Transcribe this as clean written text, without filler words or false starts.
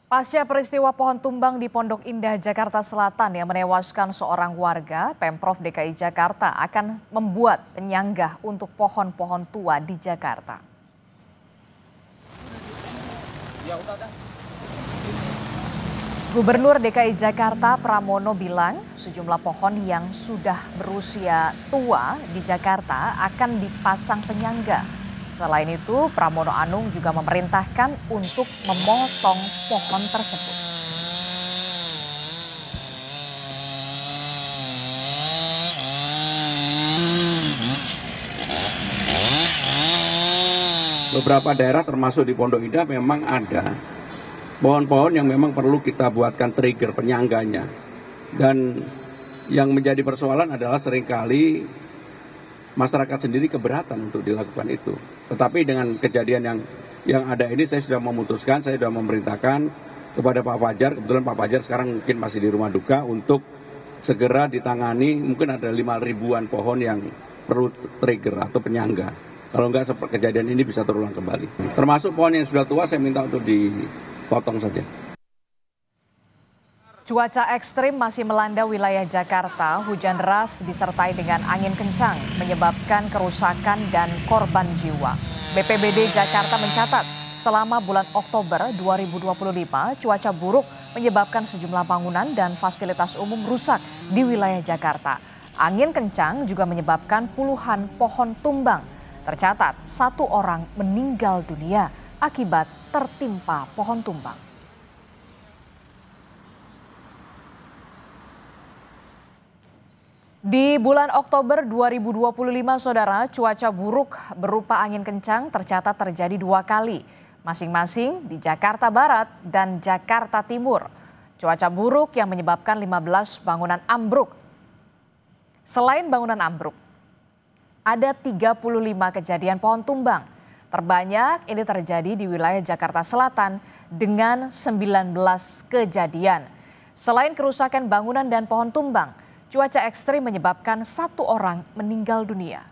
Pasca peristiwa pohon tumbang di Pondok Indah, Jakarta Selatan yang menewaskan seorang warga, Pemprov DKI Jakarta akan membuat penyangga untuk pohon-pohon tua di Jakarta. Gubernur DKI Jakarta Pramono bilang sejumlah pohon yang sudah berusia tua di Jakarta akan dipasang penyangga. Selain itu, Pramono Anung juga memerintahkan untuk memotong pohon tersebut. Beberapa daerah termasuk di Pondok Indah memang ada pohon-pohon yang memang perlu kita buatkan trigger penyangganya. Dan yang menjadi persoalan adalah seringkali masyarakat sendiri keberatan untuk dilakukan itu. Tetapi dengan kejadian yang ada ini saya sudah memutuskan, saya sudah memerintahkan kepada Pak Fajar, kebetulan Pak Fajar sekarang mungkin masih di rumah duka, untuk segera ditangani. Mungkin ada 5.000-an pohon yang perlu trigger atau penyangga. Kalau enggak kejadian ini bisa terulang kembali. Termasuk pohon yang sudah tua saya minta untuk dipotong saja. Cuaca ekstrim masih melanda wilayah Jakarta. Hujan deras disertai dengan angin kencang menyebabkan kerusakan dan korban jiwa. BPBD Jakarta mencatat selama bulan Oktober 2025 cuaca buruk menyebabkan sejumlah bangunan dan fasilitas umum rusak di wilayah Jakarta. Angin kencang juga menyebabkan puluhan pohon tumbang. Tercatat 1 orang meninggal dunia akibat tertimpa pohon tumbang. Di bulan Oktober 2025, saudara, cuaca buruk berupa angin kencang tercatat terjadi 2 kali, masing-masing di Jakarta Barat dan Jakarta Timur. Cuaca buruk yang menyebabkan 15 bangunan ambruk. Selain bangunan ambruk, ada 35 kejadian pohon tumbang. Terbanyak ini terjadi di wilayah Jakarta Selatan dengan 19 kejadian. Selain kerusakan bangunan dan pohon tumbang, cuaca ekstrim menyebabkan 1 orang meninggal dunia.